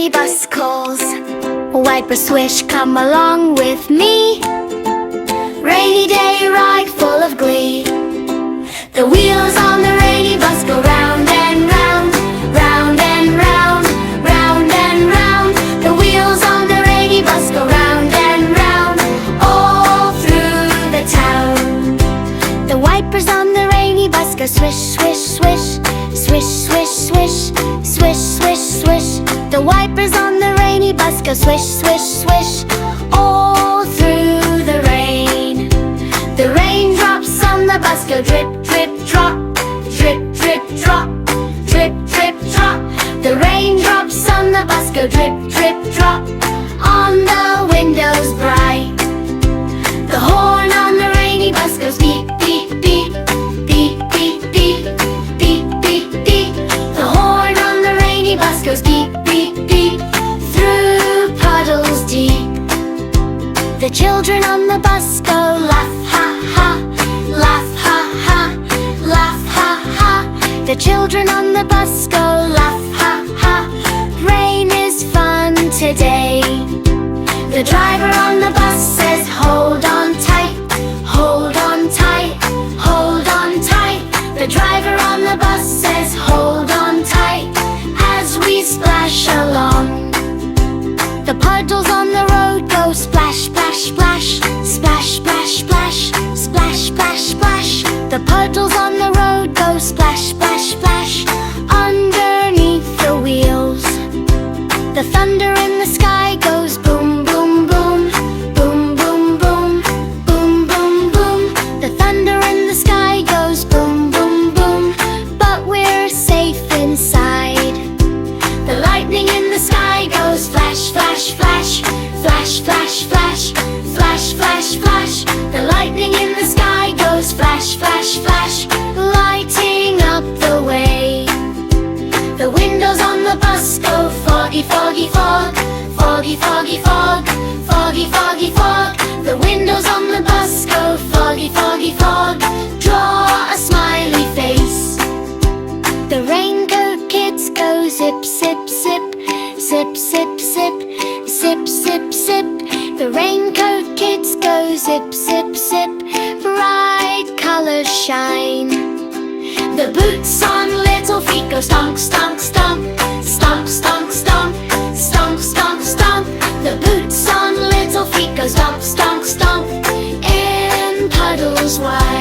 rainy bus calls. Wiper swish, come along with me. Rainy day ride full of glee. The wheels on the rainy bus go round and round, round and round, round and round. The wheels on the rainy bus go round and round, all through the town. The wipers on the rainy bus go swish, swish, swish, swish, swish, swish, swish, swish, swish. The wipers on the rainy bus go swish, swish, swish, all through the rain. The raindrops on the bus go drip, drip, drop, drip, drip, drop, drip, drip, drop. The raindrops on the bus go drip, drip, drop, on the windows bright. The horn on the rainy bus goes beep, beep, beep, beep, beep, beep, beep, beep, beep. The horn on the rainy bus goes beep, beep, beep, through puddles deep. The children on the bus go laugh, ha, ha, laugh, ha, ha, laugh, ha, ha. The children on the bus go laugh, ha, ha. Rain is fun today. The driver on the bus says hold on tight, hold on tight, hold on tight. The driver on the bus says hold on tight, as we splash along. The puddles on the road go splash, splash, splash, splash, splash, splash, splash, splash, splash. The puddles on the road go splash, splash, splash, underneath the wheels. The thunder in the sky goes boom, boom, boom, boom, boom, boom, boom, boom, boom. The thunder in the sky goes boom, boom, boom, but we're safe inside. The lightning in the sky goes flash, flash, flash, flash, flash, flash, flash, flash, flash. The lightning in the sky goes flash, flash, flash, lighting up the way. The windows on the bus go foggy, foggy, fog, foggy, foggy, fog, foggy, foggy, fog. The windows on the bus go foggy, foggy, fog, draw a smiley face. The raincoat kids go zip, zip, zip, zip, zip, zip, zip, zip, zip. The raincoat kids go zip, zip, zip, bright colors shine. The boots on little feet go stomp, stomp, stomp, stomp, stomp, stomp, stomp, stomp, stomp. The boots on little feet go stomp, stomp, stomp, in puddles wide.